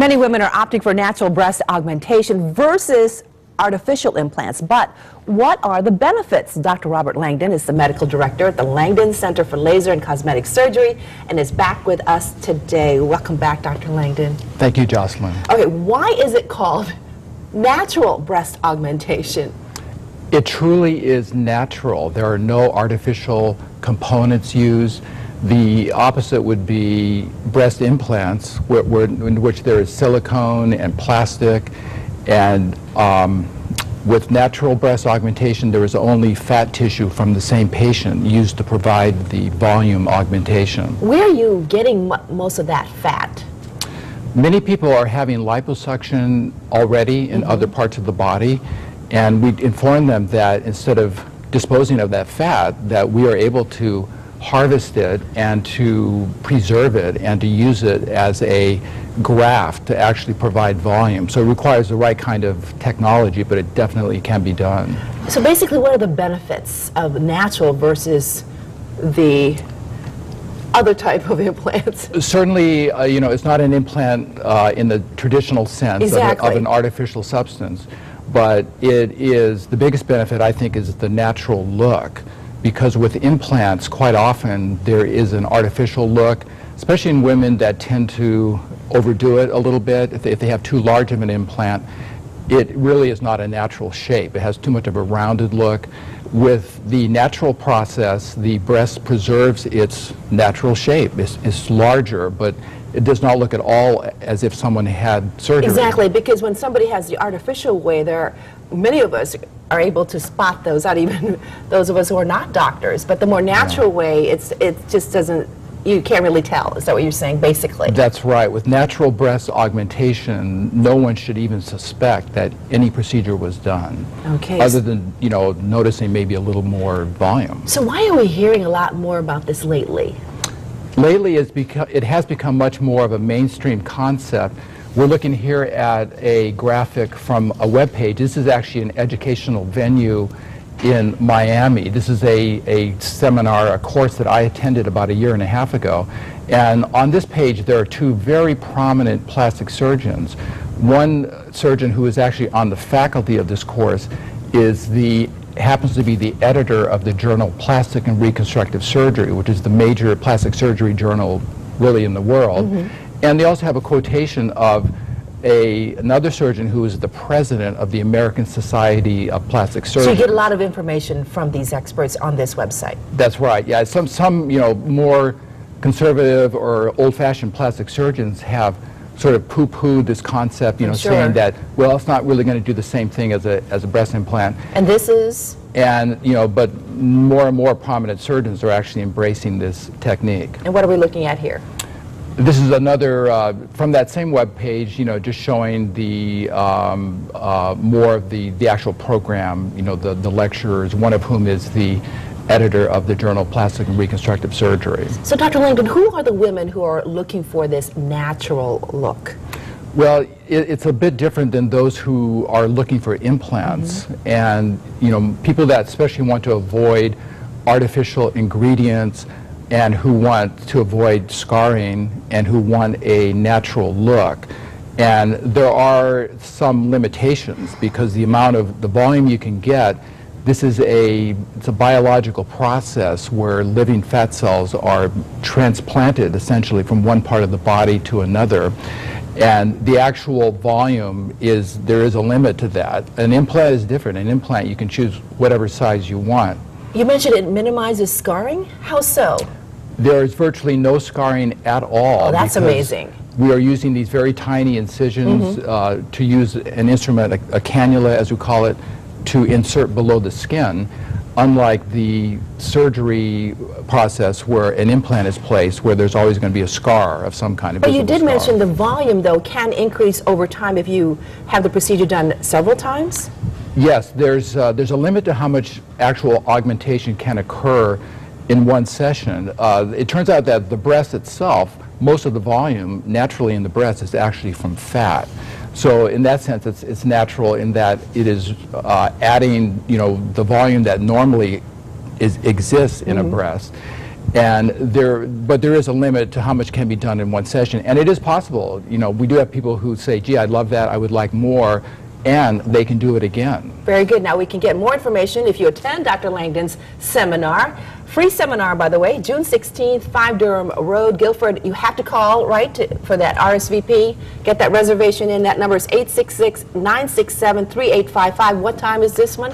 Many women are opting for natural breast augmentation versus artificial implants. But what are the benefits? Dr. Robert Langdon is the medical director at the Langdon Center for Laser and Cosmetic Surgery and is back with us today. Welcome back, Dr. Langdon. Thank you, Jocelyn. Okay, why is it called natural breast augmentation? It truly is natural. There are no artificial components used. The opposite would be breast implants, in which there is silicone and plastic, and with natural breast augmentation, there is only fat tissue from the same patient used to provide the volume augmentation. Where are you getting most of that fat? Many people are having liposuction already in other parts of the body, and we inform them that instead of disposing of that fat, that we are able to harvest it and to preserve it and to use it as a graft to actually provide volume. So it requires the right kind of technology, but it definitely can be done. So basically, what are the benefits of natural versus the other type of implants? Certainly, you know, it's not an implant in the traditional sense of an artificial substance, but it is, the biggest benefit, I think, is the natural look. Because with implants, quite often there is an artificial look, especially in women that tend to overdo it a little bit. If they have too large of an implant, it really is not a natural shape. It has too much of a rounded look. With the natural process, the breast preserves its natural shape. It's larger, but it does not look at all as if someone had surgery. Exactly, because when somebody has the artificial way, many of us are able to spot those, not even those of us who are not doctors. But the more natural way, it just doesn't, you can't really tell. Is that what you're saying, basically? That's right. With natural breast augmentation, no one should even suspect that any procedure was done. Okay. Other than, you know, noticing maybe a little more volume. So why are we hearing a lot more about this lately? Lately, it has become much more of a mainstream concept. We're looking here at a graphic from a web page. This is actually an educational venue in Miami. This is a seminar, a course that I attended about 1.5 years ago. And on this page, there are two very prominent plastic surgeons. One surgeon who is actually on the faculty of this course happens to be the editor of the journal Plastic and Reconstructive Surgery, which is the major plastic surgery journal really in the world. And they also have a quotation of another surgeon who is the president of the American Society of Plastic Surgery. So you get a lot of information from these experts on this website. That's right. Yeah, some you know, more conservative or old-fashioned plastic surgeons have sort of poo-pooed this concept, you know, saying that, well, it's not really going to do the same thing as a breast implant. And this is? And, you know, but more and more prominent surgeons are actually embracing this technique. And what are we looking at here? This is another, from that same web page, you know, just showing the more of the actual program, you know, the lecturers, one of whom is the editor of the journal Plastic and Reconstructive Surgery. So, Dr. Langdon, who are the women who are looking for this natural look? Well, it's a bit different than those who are looking for implants. And, you know, people that especially want to avoid artificial ingredients and who want to avoid scarring and who want a natural look. And there are some limitations because the volume you can get, it's a biological process where living fat cells are transplanted essentially from one part of the body to another. And the actual volume there is a limit to that. An implant is different. An implant, you can choose whatever size you want. You mentioned it minimizes scarring? How so? There is virtually no scarring at all. Oh, that's amazing. We are using these very tiny incisions to use an instrument, a cannula as we call it, to insert below the skin, unlike the surgery process where an implant is placed where there's always going to be a scar of some kind. But you did mention the volume, though, can increase over time if you have the procedure done several times? Yes, there's a limit to how much actual augmentation can occur in one session. It turns out that the breast itself, most of the volume naturally in the breast is actually from fat. So in that sense, it's natural in that it is adding, you know, the volume that normally exists in a breast. But there is a limit to how much can be done in one session, and it is possible. You know, we do have people who say, "Gee, I'd love that. I would like more," and they can do it again. Very good. Now we can get more information if you attend Dr. Langdon's seminar. Free seminar, by the way, June 16th, 5 Durham Road, Guilford. You have to call, right, for that RSVP. Get that reservation in. That number is 866-967-3855. What time is this one?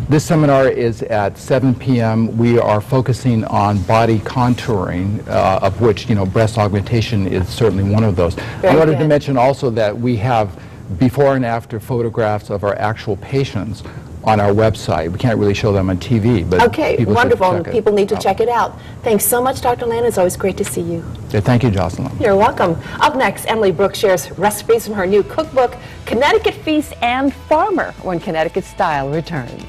This seminar is at 7 p.m. We are focusing on body contouring, of which, you know, breast augmentation is certainly one of those. I wanted to mention also that we have before and after photographs of our actual patients on our website. We can't really show them on TV, but okay, wonderful. People need to check it out. Thanks so much, Dr. Langdon. It's always great to see you. Yeah, thank you, Jocelyn. You're welcome. Up next, Emily Brooks shares recipes from her new cookbook, Connecticut Feast and Farmer, when Connecticut Style returns.